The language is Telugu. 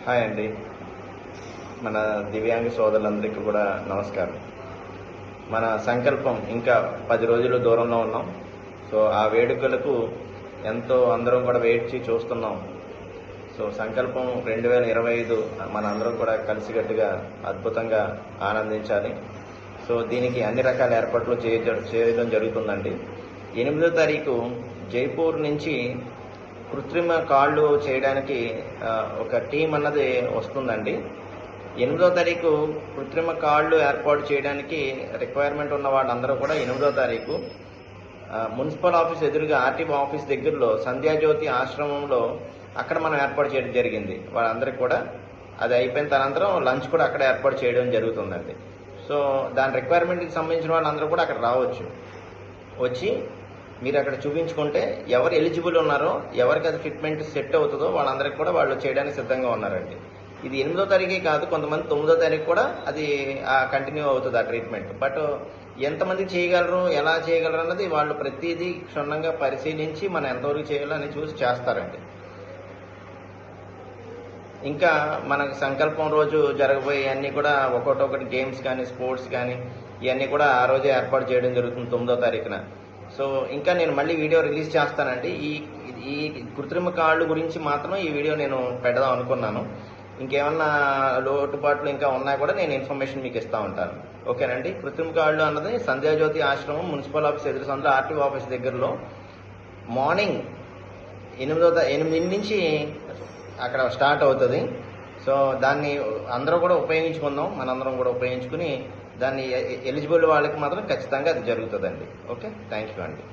హాయ్ అండి. మన దివ్యాంగ సోదరులందరికీ కూడా నమస్కారం. మన సంకల్పం ఇంకా 10 రోజులు దూరంలో ఉన్నాం. సో ఆ వేడుకలకు ఎంతో అందరం కూడా వెయిట్ చేసి చూస్తున్నాం. సో సంకల్పం 2025 మనందరం కూడా కలిసికట్టుగా అద్భుతంగా ఆనందించాలి. సో దీనికి అన్ని రకాల ఏర్పాట్లు చేయడం జరుగుతుందండి. 8వ తారీఖు జైపూర్ నుంచి కృత్రిమ కాళ్ళు చేయడానికి ఒక టీం అన్నది వస్తుందండి. 8వ తారీఖు కృత్రిమ కాళ్ళు ఏర్పాటు చేయడానికి రిక్వైర్మెంట్ ఉన్న వాళ్ళందరూ కూడా 8వ తారీఖు మున్సిపల్ ఆఫీస్ ఎదురుగా ఆర్టీఓ ఆఫీస్ దగ్గరలో సంధ్యాజ్యోతి ఆశ్రమంలో అక్కడ మనం ఏర్పాటు చేయడం జరిగింది. వాళ్ళందరికీ కూడా అది అయిపోయిన తనంతరం లంచ్ కూడా అక్కడ ఏర్పాటు చేయడం జరుగుతుందండి. సో దాని రిక్వైర్మెంట్కి సంబంధించిన వాళ్ళందరూ కూడా అక్కడ రావచ్చు. వచ్చి మీరు అక్కడ చూపించుకుంటే ఎవరు ఎలిజిబుల్ ఉన్నారో, ఎవరికి అది ఫిట్మెంట్ సెట్ అవుతుందో వాళ్ళందరికీ కూడా వాళ్ళు చేయడానికి సిద్ధంగా ఉన్నారండి. ఇది 8వ తారీఖే కాదు, కొంతమంది 9వ తారీఖు కూడా అది కంటిన్యూ అవుతుంది ఆ ట్రీట్మెంట్. బట్ ఎంతమంది చేయగలరు, ఎలా చేయగలరు అన్నది వాళ్ళు ప్రతిదీ క్షుణ్ణంగా పరిశీలించి మనం ఎంతవరకు చేయాలో అని చూసి చేస్తారండి. ఇంకా మనకు సంకల్పం రోజు జరగబోయే అన్నీ కూడా ఒక్కొక్కటి గేమ్స్ కానీ స్పోర్ట్స్ కానీ ఇవన్నీ కూడా ఆ రోజే ఏర్పాటు చేయడం జరుగుతుంది 9వ తారీఖున. సో ఇంకా నేను మళ్ళీ వీడియో రిలీజ్ చేస్తానండి. ఈ కృత్రిమ కాళ్ళు గురించి మాత్రం ఈ వీడియో నేను పెడదాం అనుకున్నాను. ఇంకేమన్నా లోటుపాట్లు ఇంకా ఉన్నా కూడా నేను ఇన్ఫర్మేషన్ మీకు ఇస్తూ ఉంటాను. ఓకేనండి. కృత్రిమ కాళ్ళు అన్నది సంధ్యాజ్యోతి ఆశ్రమం మున్సిపల్ ఆఫీస్ ఎదురు సందులో ఆర్టీఓ ఆఫీస్ దగ్గరలో మార్నింగ్ 8 నుంచి అక్కడ స్టార్ట్ అవుతుంది. సో దాన్ని అందరూ కూడా ఉపయోగించుకుందాం, మనందరం కూడా ఉపయోగించుకుని దాన్ని ఎలిజిబుల్ వాళ్ళకి మాత్రం ఖచ్చితంగా అది జరుగుతుందండి. ఓకే, థ్యాంక్ యూ అండి.